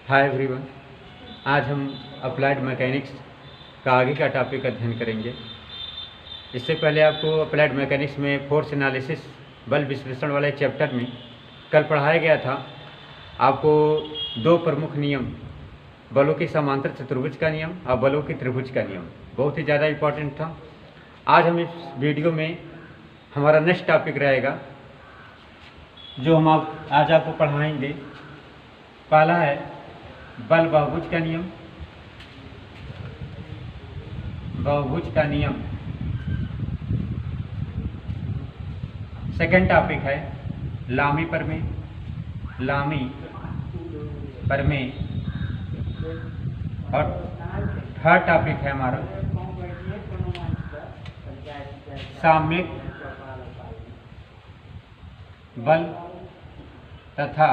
Hi everyone. आज हम applied mechanics का आगे का टॉपिक अध्ययन करेंगे। इससे पहले आपको अप्लाइड मैकेनिक्स में फोर्स एनालिसिस बल विश्लेषण वाले चैप्टर में कल पढ़ाया गया था आपको दो प्रमुख नियम, बलों के समांतर चतुर्भुज का नियम और बलों के त्रिभुज का नियम, बहुत ही ज़्यादा इम्पोर्टेंट था। आज हम इस वीडियो में हमारा नेक्स्ट टॉपिक रहेगा जो हम आज आपको पढ़ाएंगे। पहला है बल बहुभुज का नियम। बहुभुज का नियम। सेकंड टॉपिक है लामी प्रमेय। लामी प्रमेय। और थर्ड टॉपिक है हमारा साम्यक बल तथा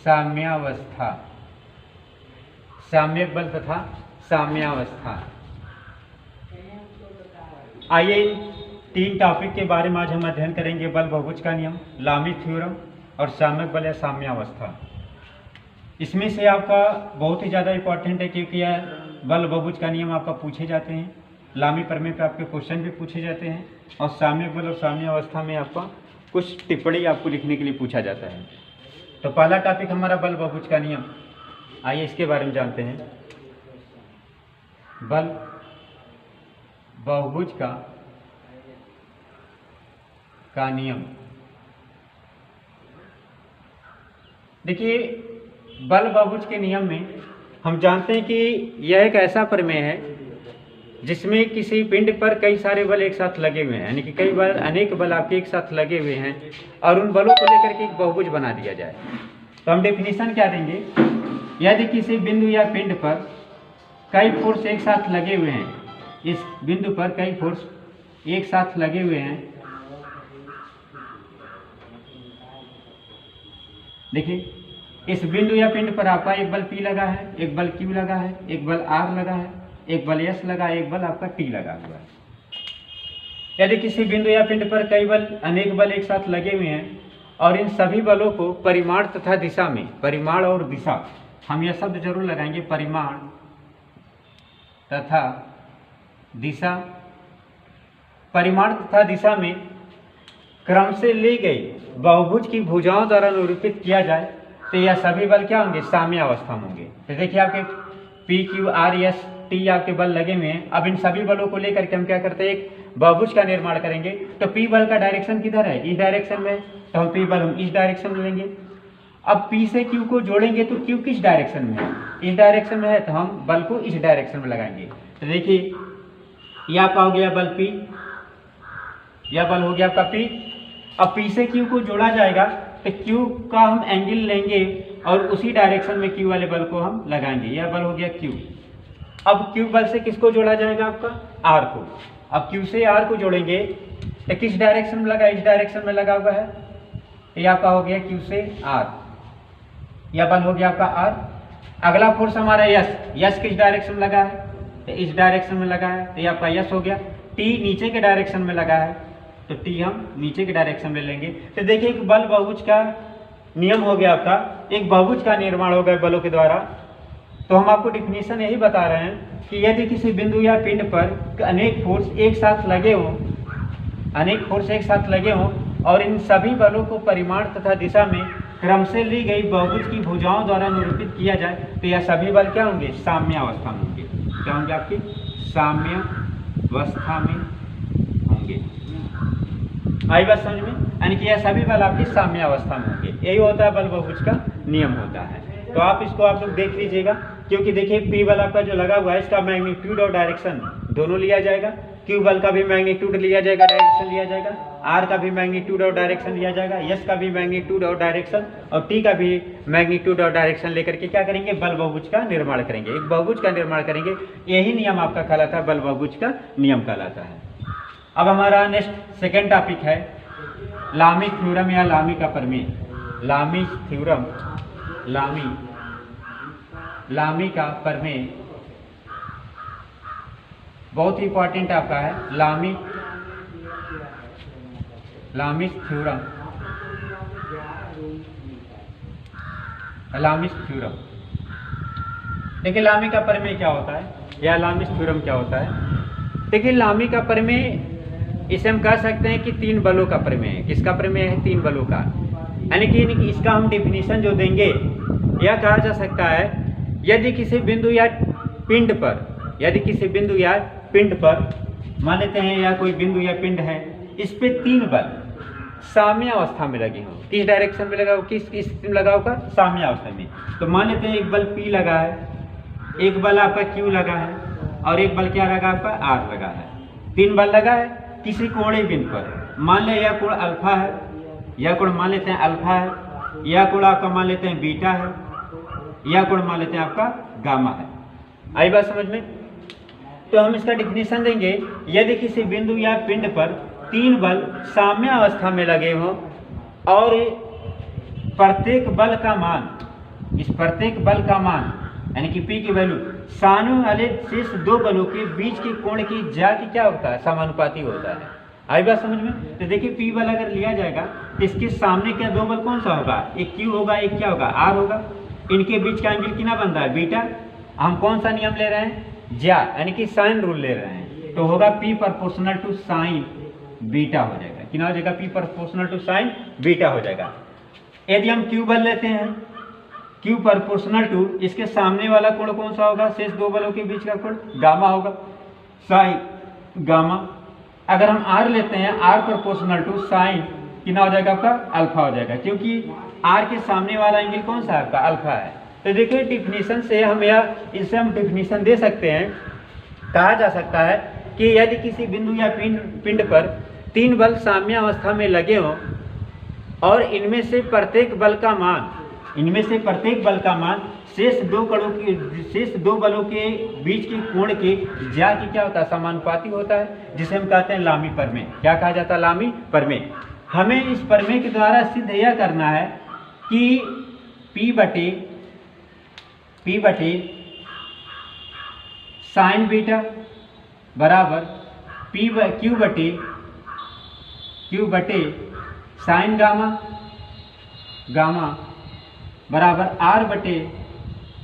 साम्यावस्था। साम्यक बल तथा साम्यावस्था। आइए तीन टॉपिक के बारे में आज हम अध्ययन करेंगे। बल बहुभुज का नियम, लामी थ्योरम और साम्यक बल या साम्यावस्था। इसमें से आपका बहुत ही ज़्यादा इंपॉर्टेंट है क्योंकि यह बल बहुभुज का नियम आपका पूछे जाते हैं। लामी प्रमेय पे आपके क्वेश्चन भी पूछे जाते हैं और साम्यक बल और साम्यावस्था में आपका कुछ टिप्पणी आपको लिखने के लिए पूछा जाता है। तो पहला टॉपिक हमारा बल बहुभुज का नियम। आइए इसके बारे में जानते हैं। बल बहुभुज का नियम। देखिए, बल बहुभुज के नियम में हम जानते हैं कि यह एक ऐसा प्रमेय है जिसमें किसी पिंड पर कई सारे बल एक साथ लगे हुए हैं, यानी कि कई बार अनेक बल आपके एक साथ लगे हुए हैं और उन बलों को लेकर के एक बहुभुज बना दिया जाए। तो हम डेफिनेशन क्या देंगे? यदि किसी बिंदु या पिंड पर कई फोर्स एक साथ लगे हुए हैं, इस बिंदु पर कई फोर्स एक साथ लगे हुए हैं। देखिए, इस बिंदु या पिंड पर आपका एक बल P लगा है, एक बल Q लगा है, एक बल R लगा है, एक बल S लगा है, एक बल आपका T लगा हुआ है। यदि किसी बिंदु या पिंड पर कई बल, अनेक बल एक साथ लगे हुए हैं और इन सभी बलों को परिमाण तथा दिशा में, परिमाण और दिशा, हम यह शब्द जरूर लगाएंगे, परिमाण तथा दिशा, परिमाण तथा दिशा में क्रम से ली गई बहुभुज की भुजाओं द्वारा निरूपित किया जाए तो यह सभी बल क्या होंगे? साम्यावस्था में होंगे। तो देखिए, आपके P, Q, R, S, T आपके बल लगे हुए हैं। अब इन सभी बलों को लेकर के हम क्या करते हैं? एक बहुभुज का निर्माण करेंगे। तो P बल का डायरेक्शन किधर है? इस डायरेक्शन में। तो हम P बल हम इस डायरेक्शन में लेंगे। अब P से Q को जोड़ेंगे तो Q किस डायरेक्शन में है? इस डायरेक्शन में है, तो हम बल को इस डायरेक्शन में लगाएंगे। तो देखिए, यह आपका हो गया बल P, यह बल हो गया आपका P। अब P से Q को जोड़ा जाएगा तो Q का हम एंगल लेंगे और उसी डायरेक्शन में Q वाले बल को हम लगाएंगे। यह बल हो गया Q। अब Q बल से किसको जोड़ा जाएगा? आपका R को। अब Q से R को जोड़ेंगे तो किस डायरेक्शन में लगा? इस डायरेक्शन में लगा हुआ है। तो यह आपका हो गया Q से R, यह बल हो गया आपका R। अगला फोर्स हमारा यस किस डायरेक्शन में लगा है? तो इस डायरेक्शन में लगा है, तो यह आपका यस हो गया। T नीचे के डायरेक्शन में लगा है, तो T हम नीचे के डायरेक्शन में लेंगे। तो देखिए, एक बल बहुभुज का नियम हो गया आपका, एक बहुभुज का निर्माण हो गया बलों के द्वारा। तो हम आपको डिफिनेशन यही बता रहे हैं कि यदि किसी बिंदु या पिंड पर अनेक फोर्स एक साथ लगे हों, अनेक फोर्स एक साथ लगे हों और इन सभी बलों को परिमाण तथा दिशा में क्रम से ली गई बहुभुज की भुजाओं द्वारा निरूपित किया जाए तो यह सभी बल क्या होंगे? साम्यावस्था में होंगे। क्या होंगे? आपके साम्यावस्था में होंगे। आई बात समझ में? यानी कि यह सभी बल आपकी साम्यावस्था में होंगे। यही होता है बल बहुभुज का नियम होता है। तो आप इसको आप लोग देख लीजिएगा, क्योंकि देखिए P बल आपका जो लगा हुआ है इसका मैग्नीट्यूड और डायरेक्शन दोनों लिया जाएगा। Q बल का भी मैग्नीट्यूड लिया जाएगा, डायरेक्शन लिया जाएगा। R का भी मैग्नीट्यूड और डायरेक्शन लिया जाएगा। S का भी मैग्नीट्यूड और डायरेक्शन और T का भी मैग्नीट्यूड और डायरेक्शन लेकर के क्या करेंगे? बल बहुभुज का निर्माण करेंगे, एक बहुभुज का निर्माण करेंगे। यही नियम आपका कहलाता है, बल बहुभुज का नियम कहलाता है। अब हमारा नेक्स्ट सेकेंड टॉपिक है लामी थ्योरम या लामी का प्रमेय। लामी थ्योरम, लामी का प्रमेय बहुत ही इंपॉर्टेंट आपका है। लामी थ्योरम लामिस थ्योरम। देखिए लामी का प्रमेय क्या होता है या लामिस थ्योरम क्या होता है। देखिए लामी का प्रमेय इसे हम कह सकते हैं कि तीन बलों का प्रमेय है। किसका प्रमेय है? तीन बलों का। यानी कि इसका हम डिफिनीशन जो देंगे यह कहा जा सकता है यदि किसी बिंदु या पिंड पर मान लेते हैं या कोई बिंदु या पिंड है, इस पे तीन बल साम्य अवस्था में लगे हों। किस डायरेक्शन में लगा हो? किस स्थिति में लगा होगा? साम्य अवस्था में। तो मान लेते हैं एक बल P लगा है, एक बल आपका Q लगा है और एक बल क्या लगा आपका R लगा है। तीन बल लगा है किसी कोणीय बिंदु पर। मान ले यह कोण अल्फा है, यह कोण मान लेते हैं अल्फा है, यह कोण आपका मान लेते हैं बीटा है, यह कोण मान लेते हैं आपका गामा है। आई बात समझ में? तो हम इसका डिफिनीशन देंगे यदि किसी बिंदु या पिंड पर तीन बल साम्य अवस्था में लगे हों और प्रत्येक बल का मान, इस प्रत्येक बल का मान यानी कि P की वैल्यू सामने वाले शेष दो बलों के बीच के कोण की ज्या की क्या होता है? समानुपाती होता है। आई बात समझ में? तो देखिए P बल अगर लिया जाएगा तो इसके सामने क्या दो बल कौन सा होगा? एक Q होगा, एक क्या होगा? R होगा। इनके बीच का एंगल कितना बन रहा है? बीटा। हम कौन सा नियम ले रहे हैं? ज्या यानी कि साइन रूल ले रहे हैं। तो होगा P proportional to sine beta हो जाएगा। कितना हो जाएगा? P proportional to sine beta हो जाएगा। यदि हम Q बल लेते हैं, Q प्रोपोर्शनल टू इसके सामने वाला कोण कौन सा होगा? शेष दो बलों के बीच का कोण गामा होगा, साइन गामा। अगर हम R लेते हैं, R प्रोपोर्शनल टू साइन कितना हो जाएगा आपका? अल्फा हो जाएगा, क्योंकि R के सामने वाला एंगल कौन सा है आपका? अल्फा है। तो देखिए डिफिनीशन से हम इससे हम डिफिनीशन दे सकते हैं। कहा जा सकता है कि यदि किसी बिंदु या पिंड पर तीन बल साम्य अवस्था में लगे हों और इनमें से प्रत्येक बल का मान शेष दो बलों के बीच के कोण के ज्या की क्या होता है? समानुपाती होता है, जिसे हम कहते हैं लामी प्रमेय। क्या कहा जाता है? लामी प्रमेय। हमें इस प्रमेय के द्वारा सिद्ध यह करना है कि P बटे साइन बीटा बराबर Q बटे साइन गामा बराबर R बटे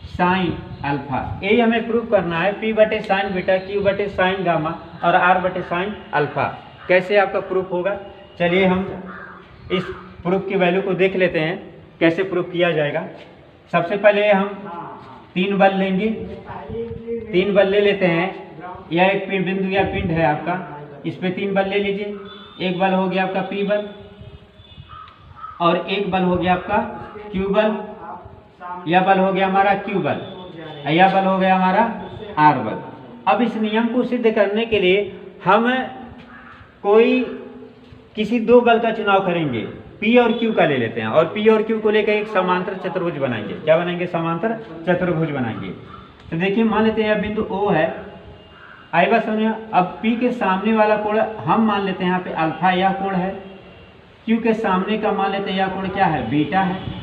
साइन अल्फा। ये हमें प्रूव करना है। P बटे साइन बीटा, Q बटे साइन गामा और R बटे साइन अल्फा। कैसे आपका प्रूफ होगा? चलिए हम इस प्रूफ की वैल्यू को देख लेते हैं कैसे प्रूफ किया जाएगा। सबसे पहले हम तीन बल लेंगे, तीन बल ले लेते हैं। यह एक बिंदु या पिंड है आपका, इस पे तीन बल ले लीजिए। एक बल हो गया आपका P बल और एक बल हो गया आपका Q बल। यह बल हो गया हमारा Q बल, यह बल हो गया हमारा R बल। अब इस नियम को सिद्ध करने के लिए हम किसी दो बल का चुनाव करेंगे। P और Q का ले लेते हैं और P और Q को लेकर एक समांतर चतुर्भुज बनाएंगे। क्या बनाएंगे? समांतर चतुर्भुज बनाएंगे। तो देखिए मान लेते हैं यह बिंदु O है। आई बात समझिए। अब P के सामने वाला कोण हम मान लेते हैं यहाँ पे अल्फा, यह कोण है। Q के सामने का मान लेते हैं यह कोण क्या है? बीटा है।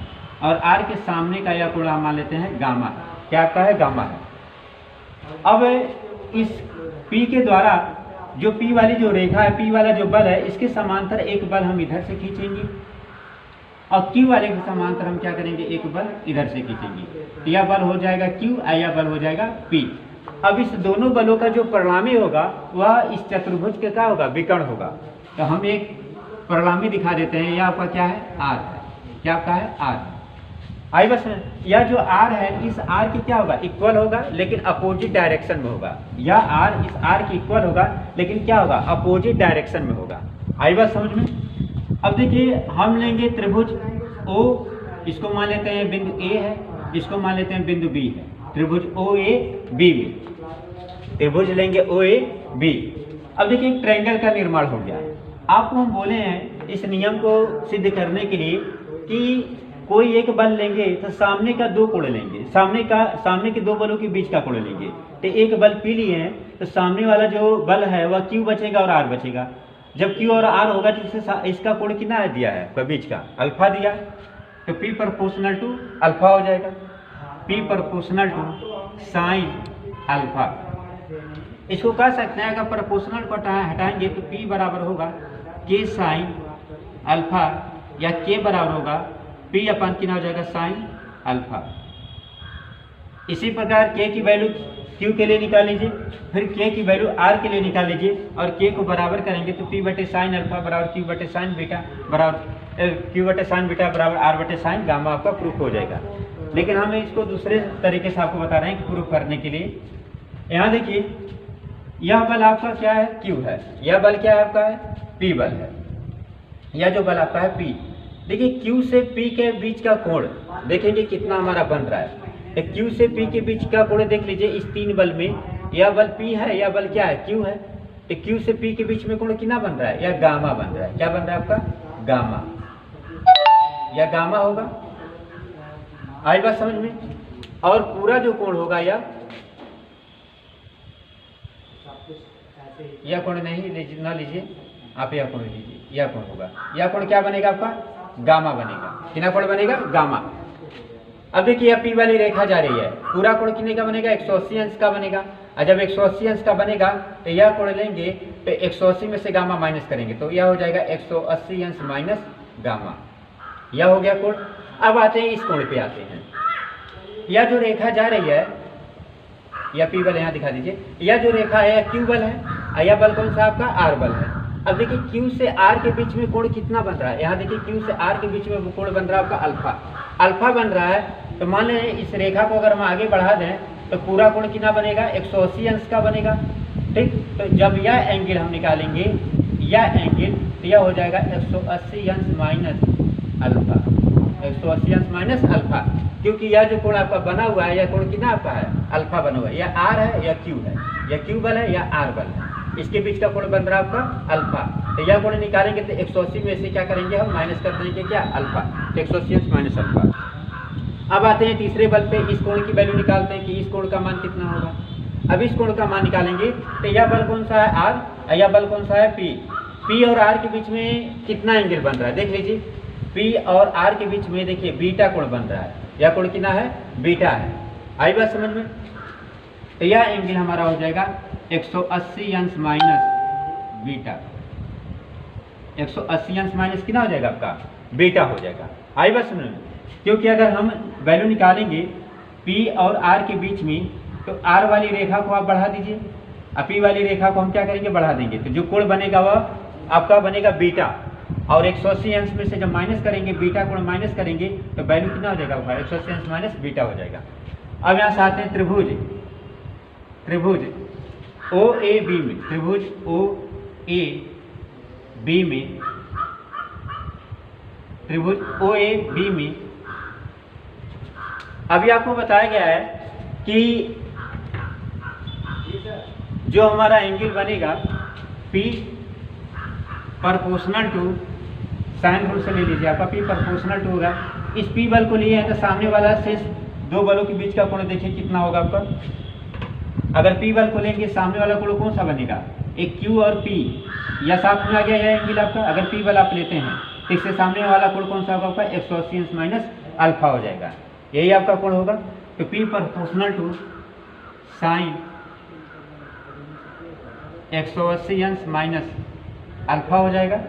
और R के सामने का यह कोण हम मान लेते हैं गामा। क्या का है? गामा है। अब इस P के द्वारा जो P वाली जो रेखा है, P वाला जो बल है, इसके समांतर एक बल हम इधर से खींचेंगे और Q वाले के समांतर हम क्या करेंगे? एक बल इधर से खींचेंगे। यह बल हो जाएगा Q, यह बल हो जाएगा P। अब इस दोनों बलों का जो परिणामी होगा वह इस चतुर्भुज के क्या होगा? विकर्ण होगा। तो हम एक परिणामी दिखा देते हैं। यह आपका क्या है? R है। क्या आपका है? R। आई बस यह जो R है, इस R की क्या होगा? इक्वल होगा, लेकिन अपोजिट डायरेक्शन में होगा। यह R इस R की इक्वल होगा, लेकिन क्या होगा? अपोजिट डायरेक्शन में होगा। आई बात समझ में? अब देखिए हम लेंगे त्रिभुज O, इसको मान लेते हैं बिंदु A है, इसको मान लेते हैं बिंदु B है। त्रिभुज OAB में त्रिभुज लेंगे OAB। अब देखिए एक ट्रायंगल का निर्माण हो गया। आपको हम बोले हैं इस नियम को सिद्ध करने के लिए कि कोई एक बल लेंगे तो सामने का दो कोण लेंगे, सामने के दो बलों के बीच का कोण लेंगे। तो एक बल P लिए हैं तो सामने वाला जो बल है वह Q बचेगा और R बचेगा। जब Q और R होगा तो इसका कोण कितना दिया है? बीच का अल्फा दिया है। तो P प्रोपोर्शनल टू अल्फा हो जाएगा। P proportional to sine alpha. इसको कह सकते हैं अगर प्रोपोर्शनल को हटाएंगे तो P बराबर होगा K साइन अल्फा, या K बराबर होगा P अपन कितना हो जाएगा? Sine alpha. इसी प्रकार के की वैल्यू क्यू के लिए निकाल लीजिए, फिर के की वैल्यू आर के लिए निकाल लीजिए और के को बराबर करेंगे तो पी बटे साइन अल्फा बराबर क्यू बटे साइन बीटा बराबर क्यू बटे साइन बीटा बराबर आर बटे साइन गामा आपका प्रूफ हो जाएगा। लेकिन हम इसको दूसरे तरीके से आपको बता रहे हैं कि प्रूफ करने के लिए। यहाँ देखिए, यह बल आपका क्या है, क्यू है, यह बल क्या है आपका है, पी बल है। यह जो बल आपका है पी, देखिए क्यू से पी के बीच का कोण देखेंगे कितना हमारा बन रहा है। क्यू से पी के बीच का कोण देख लीजिए, इस तीन बल में यह बल पी है, यह बल क्या है, क्यू है। तो क्यू से पी के बीच में कोण कितना बन रहा है, यह गामा बन रहा है। क्या बन रहा है आपका, गामा, यह गामा होगा। आई बात समझ में। और पूरा जो कोण होगा यह कोण नहीं ना लीजिए आप, यह कोण लीजिए, यह कोण होगा, यह कोण क्या बनेगा आपका, गामा बनेगा। कितना कोण बनेगा, गामा। अब देखिए यह पी वाली रेखा जा रही है, पूरा कोण कितने का बनेगा, 180 अंश का बनेगा। और जब 180 अंश का बनेगा तो यह कोण लेंगे तो 180 में से गामा माइनस करेंगे तो यह हो जाएगा 180 अंश माइनस गामा। यह हो गया कोण। अब आते हैं इस कोण पे आते हैं। यह जो रेखा जा रही है, यह पी बल यहाँ दिखा दीजिए, यह जो रेखा है यह क्यू बल है और यह बल कौन सा आपका, आर बल है। अब देखिए क्यू से आर के बीच में कोण कितना बन रहा है, यहाँ देखिए क्यू से आर के बीच में कोण बन रहा है आपका अल्फा, अल्फा बन रहा है। तो मान लें इस रेखा को अगर हम आगे बढ़ा दें तो पूरा कोण कितना बनेगा, 180 अंश का बनेगा। ठीक, तो जब यह एंगल हम निकालेंगे, यह एंगल, तो यह हो जाएगा 180 अंश माइनस अल्फा, 180 अंश माइनस अल्फा, क्योंकि यह जो कोण आपका बना हुआ है यह कोण कितना आपका है, अल्फा बना हुआ है। यह आर है, यह क्यू है, यह क्यू बल है, यह आर बल है, इसके बीच का कोण बन रहा है आपका अल्फा। तो यह कोण निकालेंगे तो 180 में से क्या करेंगे हम, माइनस कर देंगे क्या, अल्फा, तो 180 अंश माइनस अल्फा। अब आते हैं तीसरे बल पे, इस कोण की वैल्यू निकालते हैं कि इस कोण का मान कितना होगा। अब इस कोण का मान निकालेंगे तो यह बल कौन सा है, आर, यह बल कौन सा है, पी। पी और आर के बीच में कितना एंगल बन रहा है, देख लीजिए, पी और आर के बीच में देखिए बीटा कोण बन रहा है। यह कोण कितना है, बीटा है। आई बात समझ में। तो यह एंगल हमारा हो जाएगा 180 अंश माइनस बीटा, 180 अंश माइनस कितना हो जाएगा आपका, बीटा हो जाएगा। आई बात समझ में। क्योंकि अगर हम वैल्यू निकालेंगे P और R के बीच में तो R वाली रेखा को आप बढ़ा दीजिए और P वाली रेखा को हम क्या करेंगे, बढ़ा देंगे। तो जो कोण बनेगा वह आपका बनेगा बीटा, और 180 अंश में से जब माइनस करेंगे, बीटा कोण माइनस करेंगे तो वैल्यू कितना हो जाएगा, 180 अंश माइनस बीटा हो जाएगा। अब यहाँ से आते हैं त्रिभुज, त्रिभुज OAB में, त्रिभुज OAB में, त्रिभुज OAB में अभी आपको बताया गया है कि जो हमारा एंगल बनेगा P proportional to sine rule से ले लीजिए आपका, P प्रोपोर्शनल टू होगा। इस P बल को लिए हैं तो सामने वाला से दो बलों के बीच का कोण देखिए कितना होगा आपका। अगर P बल को लेंगे सामने वाला कोण कौन सा बनेगा, एक Q और P, या साथ में आ गया यह एंगल आपका। अगर P बल आप लेते हैं तो इससे सामने वाला कोण कौन सा होगा आपका, 180 अंश माइनस अल्फा हो जाएगा, यही आपका कोण होगा। तो P प्रोपोर्शनल टू साइन 180 अंश माइनस अल्फा हो जाएगा।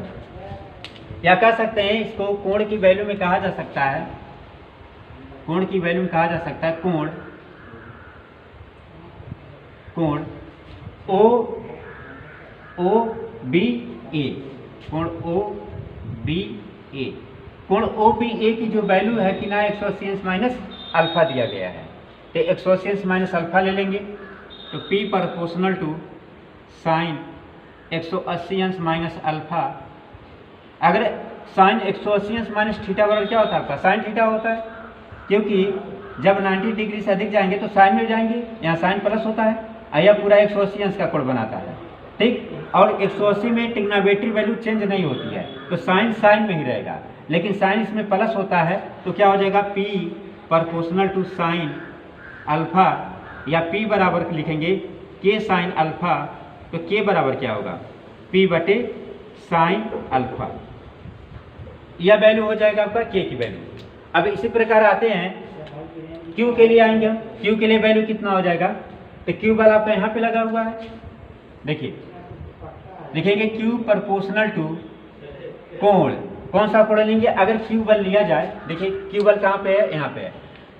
या कह सकते हैं इसको कोण की वैल्यू में कहा जा सकता है, कोण की वैल्यू में कहा जा सकता है कोण, कोण OBA, कोण OBA, कोण OBA की जो वैल्यू है कि ना 180 अंश माइनस अल्फा दिया गया है, तो 180 अंश माइनस अल्फा ले लेंगे। तो P प्रोपोर्शनल टू साइन 180 अंश माइनस अल्फा। अगर साइन 180 अंश माइनस थीटा बराबर क्या होता है आपका, साइन थीटा होता है, क्योंकि जब 90 डिग्री से अधिक जाएंगे तो साइन में जाएंगे, यहाँ साइन प्लस होता है, यह पूरा 180 अंश का कोण बनाता है। ठीक, और 180 में ट्रिग्नोमेट्री वैल्यू चेंज नहीं होती है, तो साइन साइन में ही रहेगा, लेकिन साइन इसमें प्लस होता है तो क्या हो जाएगा, P proportional to sine alpha, या P बराबर लिखेंगे K साइन अल्फा, तो K बराबर क्या होगा, P बटे साइन अल्फा, यह वैल्यू हो जाएगा आपका K की वैल्यू। अब इसी प्रकार आते हैं Q के लिए आएंगे, Q के लिए वैल्यू कितना हो जाएगा, तो Q बल आपका यहाँ पे लगा हुआ है, देखिए लिखेंगे Q प्रोपोर्शनल टू कोण, कौन सा कोण लेंगे, अगर Q बल लिया जाए, देखिए Q बल कहाँ पे है, यहाँ पे है,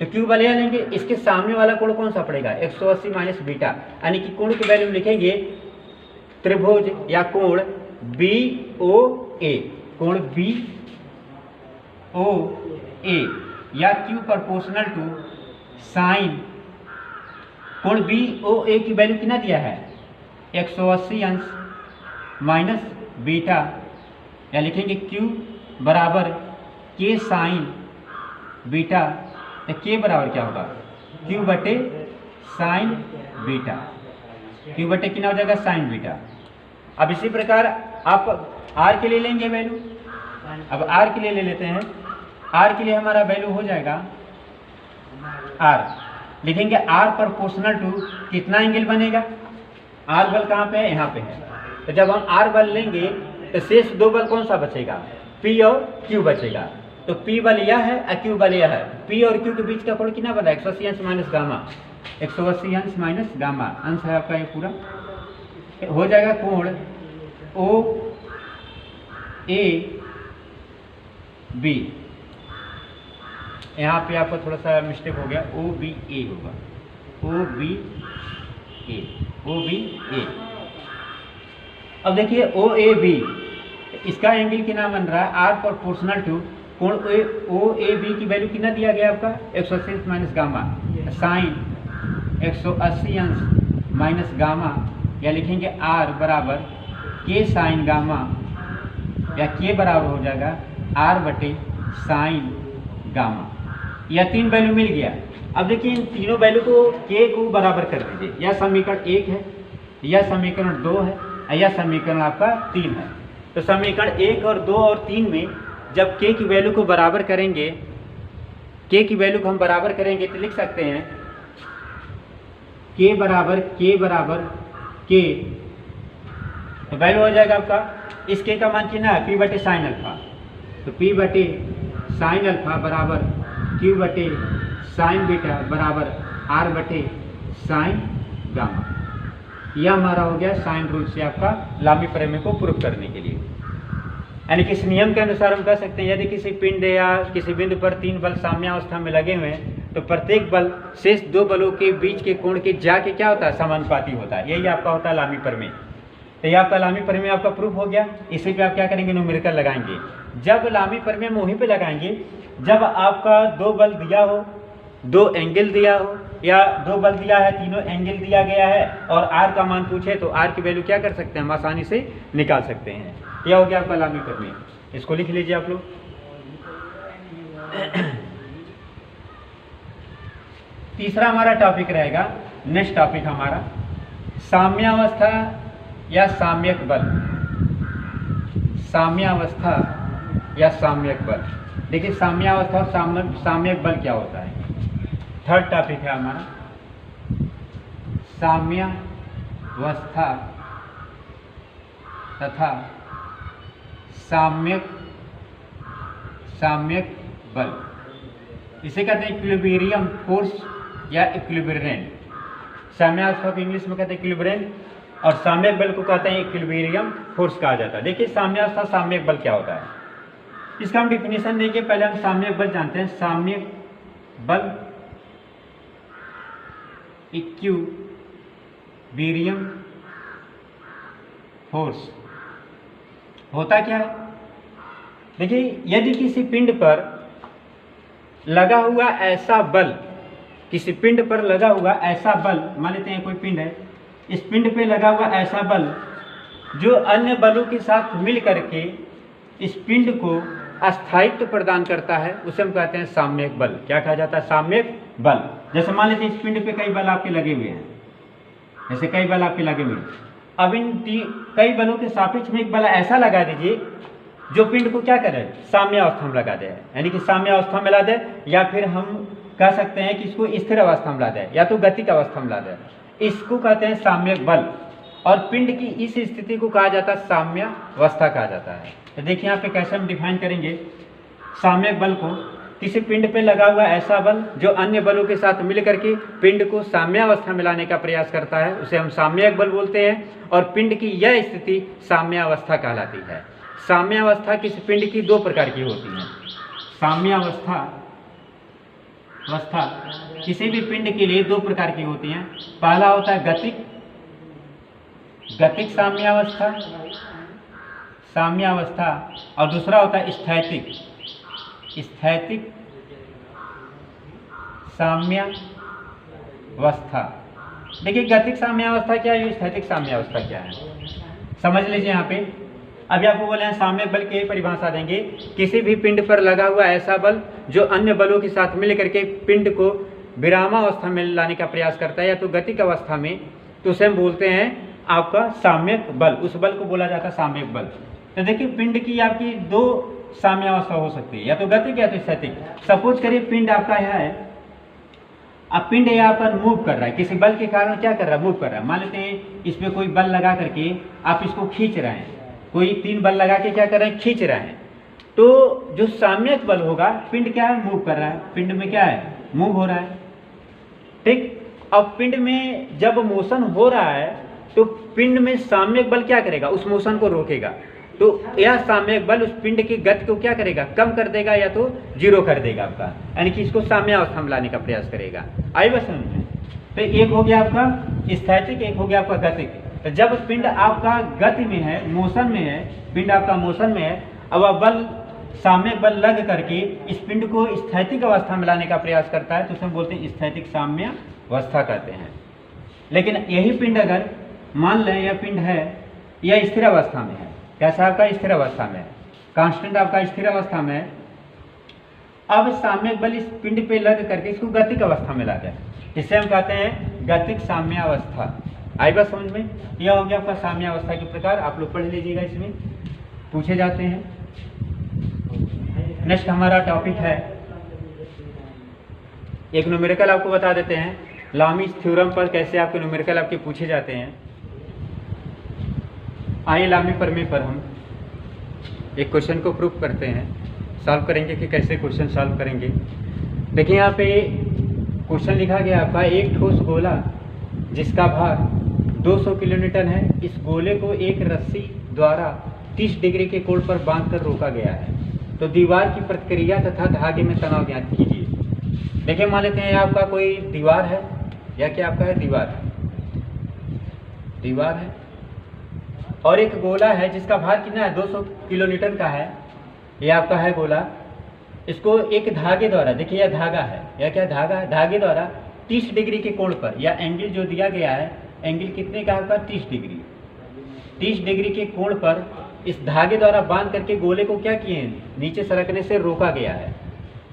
तो क्यू बल यह लेंगे, इसके सामने वाला कोण कौन सा पड़ेगा 180 माइनस बीटा, यानी कि कोण की वैल्यू लिखेंगे त्रिभुज या कोण BOA, कोण BOA या Q प्रोपोर्शनल टू साइन, कोण BOA की वैल्यू कितना दिया है 180 अंश माइनस बीटा, या लिखेंगे Q बराबर K साइन बीटा, तो K बराबर क्या होगा Q बटे साइन बीटा, Q बटे कितना हो जाएगा साइन बीटा। अब इसी प्रकार आप R के लिए लेंगे वैल्यू, अब R के लिए ले लेते हैं, R के लिए हमारा वैल्यू हो जाएगा R, लिखेंगे R प्रोपोर्शनल टू कितना एंगल बनेगा, R बल कहाँ पे है यहाँ पे है, तो जब हम R बल लेंगे तो शेष दो बल कौन सा बचेगा P और Q बचेगा, तो P बल यह है और Q बल यह है, P और Q के बीच का कोण कितना बना 180 अंश माइनस गामा, 180 अंश माइनस गामा, अंश है आपका ये पूरा, हो जाएगा कोण OAB, यहाँ पे आपको थोड़ा सा मिस्टेक हो गया, OBA होगा, OBA। अब देखिए OAB, इसका एंगल कितना बन रहा है R प्रोपोर्शनल टू कोण OAB की वैल्यू कितना दिया गया आपका 180 माइनस गामा, साइन 180 अंश माइनस गामा, या लिखेंगे R बराबर K साइन गामा, या K बराबर हो जाएगा R बटे साइन गामा, यह तीन वैल्यू मिल गया। अब देखिए इन तीनों वैल्यू को K को बराबर कर दीजिए, यह समीकरण 1 है, यह समीकरण 2 है, यह समीकरण आपका 3 है। तो समीकरण 1 और 2 और 3 में जब K की वैल्यू को बराबर करेंगे, K की वैल्यू को हम बराबर करेंगे तो लिख सकते हैं K बराबर K, तो वैल्यू हो जाएगा आपका इस K का मान कितना है P बटे साइन अल्फा, तो P बटे साइन अल्फा बराबर Q बटे साइन बीटा बराबर R बटे साइन गामा। यह हमारा हो गया साइन रूल से आपका लामी प्रमेय को प्रूव करने के लिए, यानी कि इस नियम के अनुसार हम कह सकते हैं यदि किसी पिंड या किसी बिंदु पर तीन बल साम्यावस्था में लगे हुए हैं तो प्रत्येक बल शेष दो बलों के बीच के कोण के जाके क्या होता है समानुपाती होता है, यही आपका होता है लामी प्रमेय। तो ये आपका लामी प्रमेय आपका प्रूफ हो गया। इसी पे आप क्या करेंगे न्यूमेरिकल लगाएंगे। जब लामी प्रमेय में वहीं पे लगाएंगे जब आपका दो बल दिया हो, दो एंगल दिया हो, या दो बल दिया है तीनों एंगल दिया गया है और आर का मान पूछे तो आर की वैल्यू क्या कर सकते हैं हम आसानी से निकाल सकते हैं। यह हो गया आपका लामी प्रमेय, इसको लिख लीजिए आप लोग। तीसरा हमारा टॉपिक रहेगा, नेक्स्ट टॉपिक हमारा साम्यावस्था या साम्यक बल। साम्यावस्था या साम्यक बल, देखिए साम्यावस्था और साम्यक बल क्या होता है। थर्ड टॉपिक है हमारा साम्यावस्था तथा साम्यक बल। इसे कहते हैं इक्विलिब्रियम फोर्स या इक्विलिब्रियन। साम्यावस्था को इंग्लिश में कहते हैं इक्विलिब्रियन और साम्यक बल को कहते हैं इक्विलिब्रियम फोर्स कहा जाता है। देखिए साम्यावस्था साम्यक बल क्या होता है, इसका हम डिफिनेशन देंगे। पहले हम साम्यक बल जानते हैं। साम्यक बल इक्विलिब्रियम फोर्स होता क्या है। देखिए यदि किसी पिंड पर लगा हुआ ऐसा बल, किसी पिंड पर लगा हुआ ऐसा बल, मान लेते हैं कोई पिंड है, इस पिंड पे लगा हुआ ऐसा बल जो अन्य बलों के साथ मिल करके इस पिंड को अस्थायित्व प्रदान करता है, उसे हम कहते हैं साम्यक बल। क्या कहा जाता है? साम्यक बल। जैसे मान लीजिए इस पिंड पे कई बल आपके लगे हुए हैं, जैसे कई बल आपके लगे हुए हैं। अब इन कई बलों के सापेक्ष में एक बल ऐसा लगा दीजिए जो पिंड को क्या करे, साम्यावस्था में लगा दे, यानी कि साम्यावस्था में ला दे, या फिर हम कह सकते हैं कि इसको स्थिर अवस्था में ला दे या तो गतिक अवस्था में ला दे। इसको कहते हैं साम्यक बल। और पिंड की इस स्थिति को कहा जाता है साम्यावस्था कहा जाता है। तो देखिए यहाँ पे कैसे हम डिफाइन करेंगे साम्यक बल को। किसी पिंड पे लगा हुआ ऐसा बल जो अन्य बलों के साथ मिलकर के पिंड को साम्यावस्था में लाने का प्रयास करता है, उसे हम साम्यक बल बोलते हैं। और पिंड की यह स्थिति साम्यावस्था कहलाती है। साम्यावस्था किसी पिंड की दो प्रकार की होती है। साम्यावस्था अवस्था किसी भी पिंड के लिए दो प्रकार की होती हैं। पहला होता है गतिक साम्यावस्था और दूसरा होता है स्थैतिक साम्यावस्था। देखिए गतिक साम्यावस्था क्या है, स्थैतिक साम्यावस्था क्या है, समझ लीजिए। यहाँ पे अभी आपको बोले हैं साम्यक बल की परिभाषा देंगे, किसी भी पिंड पर लगा हुआ ऐसा बल जो अन्य बलों के साथ मिल करके पिंड को विरामावस्था में लाने का प्रयास करता है या तो गतिक अवस्था में, तो उसे हम बोलते हैं आपका साम्यक बल, उस बल को बोला जाता है साम्यक बल। तो देखिए पिंड की आपकी दो साम्यावस्था हो सकती है, या तो गतिक या तो स्थैतिक। सपोज करिए पिंड आपका यहाँ है, अब पिंड यहाँ पर मूव कर रहा है, किसी बल के कारण क्या कर रहा है, मूव कर रहा है। मान लेते हैं इस पर कोई बल लगा करके आप इसको खींच रहे हैं, कोई 3 बल लगा के क्या कर रहे हैं, खींच रहे हैं। तो जो साम्यक बल होगा, पिंड क्या है, मूव कर रहा है, पिंड में क्या है, मूव हो रहा है, ठीक। अब पिंड में जब मोशन हो रहा है तो पिंड में साम्यक बल क्या करेगा, उस मोशन को रोकेगा। तो यह साम्यक बल उस पिंड की गति को क्या करेगा, कम कर देगा या तो जीरो कर देगा आपका, यानी कि इसको साम्यावस्था में लाने का प्रयास करेगा। आई बस समझ में। तो एक हो गया आपका स्थैतिक, एक हो गया आपका गतिक। तो जब पिंड आपका गति में है, मोशन में है, पिंड आपका मोशन में है, अब वह बल साम्यक बल लग करके इस पिंड को स्थैतिक अवस्था में लाने का प्रयास करता है, तो उसे हम बोलते हैं स्थैतिक साम्यावस्था कहते हैं। लेकिन यही पिंड अगर मान लें यह पिंड है, यह स्थिर अवस्था में है, कैसा आपका स्थिर अवस्था में, कांस्टेंट आपका स्थिर अवस्था में है। अब साम्यक बल इस पिंड पे लग करके इसको गतिक अवस्था में ला जाए, इसे हम कहते हैं गतिक साम्यावस्था। आई बात समझ में। यह हो गया आपका साम्यावस्था के प्रकार, आप लोग पढ़ लीजिएगा, इसमें पूछे जाते हैं। नेक्स्ट हमारा टॉपिक है, एक न्यूमेरिकल आपको बता देते हैं, लामीज थ्योरम पर कैसे आपके न्यूमेरिकल आपके पूछे जाते हैं। आइए लामी प्रमेय पर हम एक क्वेश्चन को प्रूफ करते हैं, सॉल्व करेंगे कि कैसे क्वेश्चन सॉल्व करेंगे। देखिए यहाँ पे क्वेश्चन लिखा गया आपका, एक ठोस गोला जिसका भार 200 किलोन्यूटन है, इस गोले को एक रस्सी द्वारा 30 डिग्री के कोण पर बांधकर रोका गया है, तो दीवार की प्रतिक्रिया तथा धागे में तनाव ज्ञात कीजिए। देखिए मान लेते हैं आपका कोई दीवार है, या क्या आपका है, दीवार है और एक गोला है जिसका भार कितना है, 200 किलोन्यूटन का है, ये आपका है गोला। इसको एक धागे द्वारा, देखिए यह धागा है, यह क्या धागा है, धागे द्वारा 30 डिग्री के कोण पर, या एंगल जो दिया गया है, एंगल कितने का आपका 30 डिग्री के कोण पर इस धागे द्वारा बांध करके गोले को क्या किए हैं, नीचे सरकने से रोका गया है।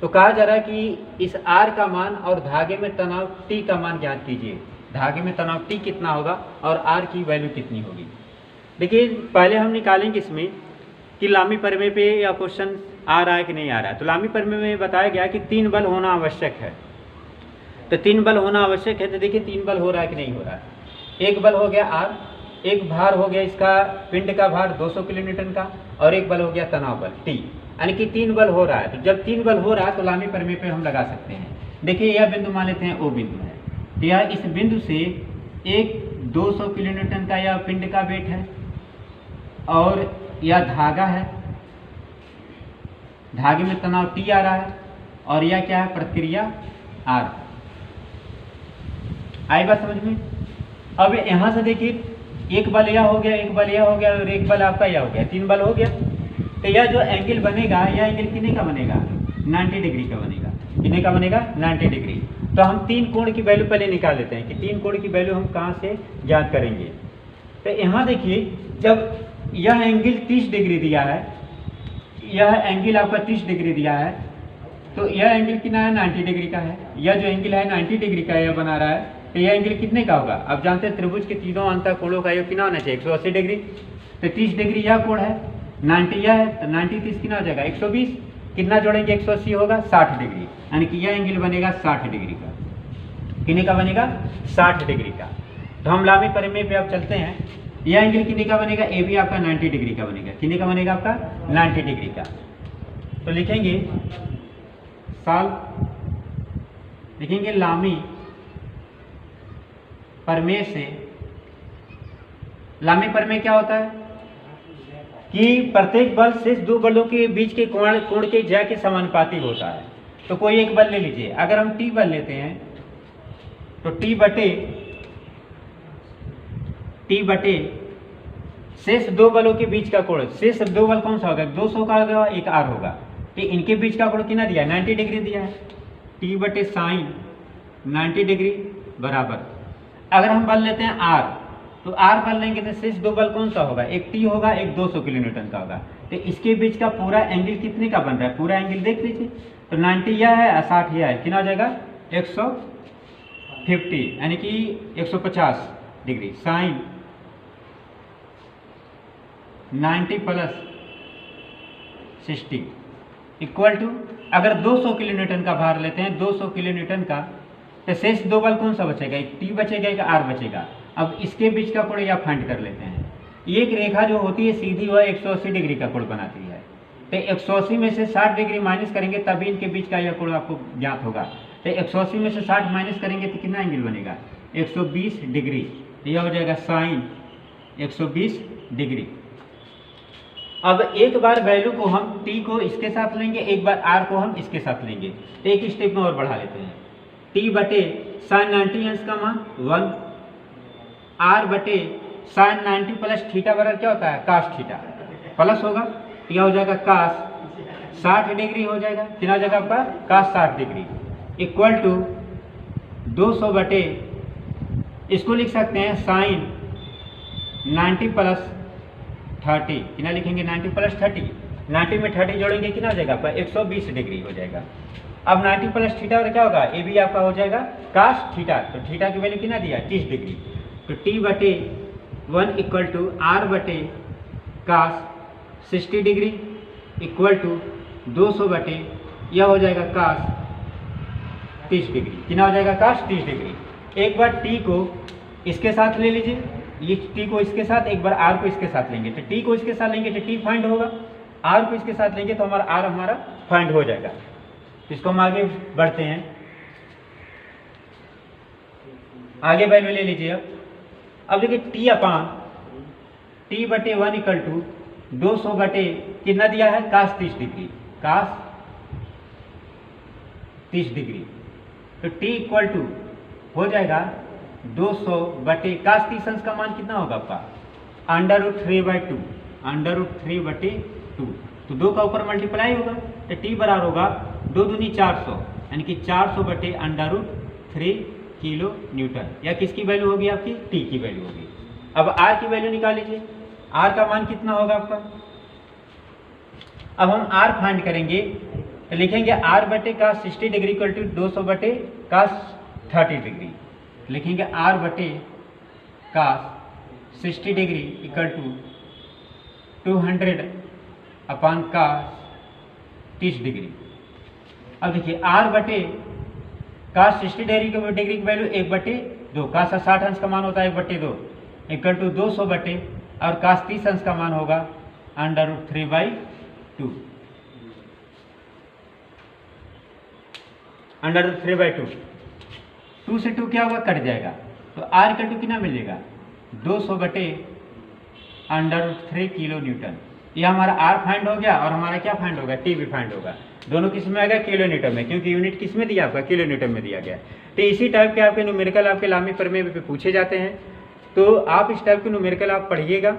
तो कहा जा रहा है कि इस आर का मान और धागे में तनाव टी का मान ज्ञात कीजिए। धागे में तनाव टी कितना होगा और आर की वैल्यू कितनी होगी। देखिए पहले हम निकालेंगे इसमें कि लामी प्रमेय पे या क्वेश्चन आ रहा है कि नहीं आ रहा है। तो लामी प्रमेय में बताया गया कि 3 बल होना आवश्यक है, तो 3 बल होना आवश्यक है। तो देखिए 3 बल हो रहा है कि नहीं हो रहा है। एक बल हो गया आर, एक भार हो गया इसका पिंड का भार 200 किलोन्यूटन का, और एक बल हो गया तनाव बल टी, यानी कि 3 बल हो रहा है। तो जब 3 बल हो रहा है तो लामी प्रमेय पे हम लगा सकते हैं। देखिए यह बिंदु मान लेते हैं ओ बिंदु है, तो यह इस बिंदु से एक 200 किलोन्यूटन का यह पिंड का वेट है, और यह धागा है, धागे में तनाव टी आ रहा है, और यह क्या है, प्रतिक्रिया आर। आई बात समझ में। अब यहाँ से देखिए एक बल यह हो गया, एक बल यह हो गया, और एक बल आपका यह हो गया, 3 बल हो गया। तो यह जो एंगल बनेगा, यह एंगल कितने का बनेगा, 90 डिग्री का बनेगा। कितने का बनेगा, 90 डिग्री। तो हम 3 कोण की वैल्यू पहले निकाल लेते हैं कि 3 कोण की वैल्यू हम कहाँ से ज्ञात करेंगे। तो यहाँ देखिए जब यह एंगल 30 डिग्री दिया है, यह एंगल आपका 30 डिग्री दिया है, तो यह एंगल कितना है, 90 डिग्री का है। यह जो एंगल है 90 डिग्री का यह बना रहा है, तो यह एंगल कितने का होगा। अब जानते हैं त्रिभुज के तीनों अंतः कोणों का योग कितना होना चाहिए, 180 डिग्री। तो 30 डिग्री यह कोण है, 90 यह है, तो 90 30 कितना हो जाएगा, 120। कितना जोड़ेंगे, 180 होगा, 60 डिग्री, यानी कि यह एंगल बनेगा 60 डिग्री का। कितने का बनेगा, 60 डिग्री का। तो हम लामी प्रमेय पे अब चलते हैं। यह एंगल कितने का बनेगा, ए भी आपका 90 डिग्री का बनेगा। कितने का बनेगा आपका, 90 डिग्री का। तो लिखेंगे सॉल्व, लिखेंगे लामी प्रमेय से। लामी प्रमेय क्या होता है कि प्रत्येक बल शेष 2 बलों के बीच के कोण के ज्या के समानुपाती होता है। तो कोई एक बल ले लीजिए। अगर हम टी बल लेते हैं तो टी बटे शेष दो बलों के बीच का कोण, शेष दो बल कौन सा होगा, 200 का होगा, एक आर होगा। तो इनके बीच का कोण कितना दिया है, 90 डिग्री दिया है। टी बटे साइन 90 डिग्री बराबर, अगर हम बल लेते हैं आर, तो आर बल लेंगे तो शेष दो बल कौन सा होगा, एक टी होगा, एक 200 किलो न्यूटन का होगा। तो इसके बीच का पूरा एंगल कितने का बन रहा है, पूरा एंगल देख लीजिए। तो 90 यह है और 60 यह है, कितना हो जाएगा 150, यानी कि 150 degree. Sine 90 plus 60 equal to, अगर 200 किलो न्यूटन का भार लेते हैं, 200 किलो न्यूटन का, तो शेष दो बल कौन सा बचेगा, एक टी बचेगा, एक आर बचेगा। अब इसके बीच का कोण या फाइंड कर लेते हैं। एक रेखा जो होती है सीधी वह 180 डिग्री का कोण बनाती है। तो 180 में से 60 डिग्री माइनस करेंगे तभी इनके बीच का यह कोण आपको ज्ञात होगा। तो 180 में से 60 माइनस करेंगे तो कितना एंगल बनेगा, 120 डिग्री। यह हो जाएगा साइन 120 डिग्री। अब एक बार वैल्यू को हम टी को इसके साथ लेंगे, एक बार आर को हम इसके साथ लेंगे। तो एक स्टेप में और बढ़ा लेते हैं। टी बटे साइन 90 अंश का मान 1, आर बटे साइन 90 प्लस थीटा बराबर क्या होता है, कास थीटा, प्लस होगा, यह हो जाएगा कास 60 डिग्री हो जाएगा। कितना हो जाएगा आपका, कास 60 डिग्री इक्वल टू 200 बटे, इसको लिख सकते हैं साइन 90 प्लस 30, कितना लिखेंगे 90 प्लस 30, 90 में 30 जोड़ेंगे कितना हो जाएगा आपका 120 डिग्री हो जाएगा। अब 90 प्लस थीटा और क्या होगा, ये भी आपका हो जाएगा कास थीटा। तो थीटा की वैल्यू कितना दिया 30 डिग्री। तो टी बटे 1 इक्वल टू आर बटे कास 60 डिग्री इक्वल टू 200 बटे, यह हो जाएगा कास 30 डिग्री। कितना हो जाएगा, कास 30 डिग्री। एक बार टी को इसके साथ ले लीजिए, ये टी को इसके साथ, एक बार आर को इसके साथ लेंगे। तो टी को इसके साथ लेंगे तो टी फाइंड होगा, आर को इसके साथ लेंगे तो हमारा आर हमारा फाइंड हो जाएगा। इसको हम आगे बढ़ते हैं, आगे वैल्यू ले लीजिए। अब देखिए टी अपान टी बटे 1 इक्वल टू 200 बटे कितना दिया है, कास 30 डिग्री, कास 30 डिग्री। तो टी इक्वल टू हो जाएगा 200 बटे कास 30 अंश का मान कितना होगा आपका, √3/2, √3/2। तो 2 का ऊपर मल्टीप्लाई होगा तो टी बराबर होगा 2 दूनी 400, यानी कि 400 बटे √3 किलो न्यूटन। या किसकी वैल्यू होगी आपकी, टी की वैल्यू होगी। अब आर की वैल्यू निकाल लीजिए, आर का मान कितना होगा आपका। अब हम आर फाइंड करेंगे तो लिखेंगे आर बटे कास 60 डिग्री इक्वल टू 200 बटे कास 30 डिग्री। लिखेंगे आर बटे cos 60 degree equal to 200 upon cos 30 degree. अब देखिए आर बटे कास 60 डिग्री की वैल्यू 1/2, कास 60 अंश का मान होता है 1/2 इक्वल टू 200 बटे, और कास 30 अंश का मान होगा √3/2, √3/2। 2 से 2 क्या होगा, कट जाएगा। तो आर का 2 कितना मिलेगा, 200 बटे √3 किलो न्यूटन। यह हमारा आर फाइंड हो गया और हमारा क्या फाइंड होगा, टी भी फाइंड होगा। दोनों किस में आ गया, किलो न्यूटन में, क्योंकि यूनिट किस में दिया आपका, किलो न्यूटन में दिया गया। तो इसी टाइप के आपके न्यूमेरिकल आपके लामी प्रमेय पे पूछे जाते हैं। तो आप इस टाइप के न्यूमेरिकल आप पढ़िएगा।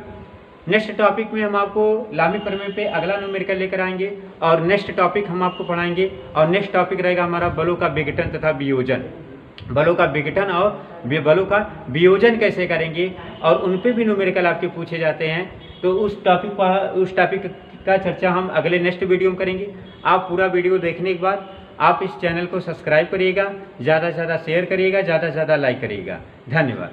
नेक्स्ट टॉपिक में हम आपको लामी प्रमेय पे अगला न्यूमेरिकल लेकर आएंगे और नेक्स्ट टॉपिक हम आपको पढ़ाएंगे। और नेक्स्ट टॉपिक रहेगा हमारा बलों का विघटन तथा वियोजन। बलों का विघटन और बलों का वियोजन कैसे करेंगे, और उन पे भी न्यूमेरिकल आपके पूछे जाते हैं। तो उस टॉपिक का चर्चा हम अगले नेक्स्ट वीडियो में करेंगे। आप पूरा वीडियो देखने के बाद आप इस चैनल को सब्सक्राइब करिएगा, ज़्यादा से ज़्यादा शेयर करिएगा, ज़्यादा से ज़्यादा लाइक करिएगा। धन्यवाद।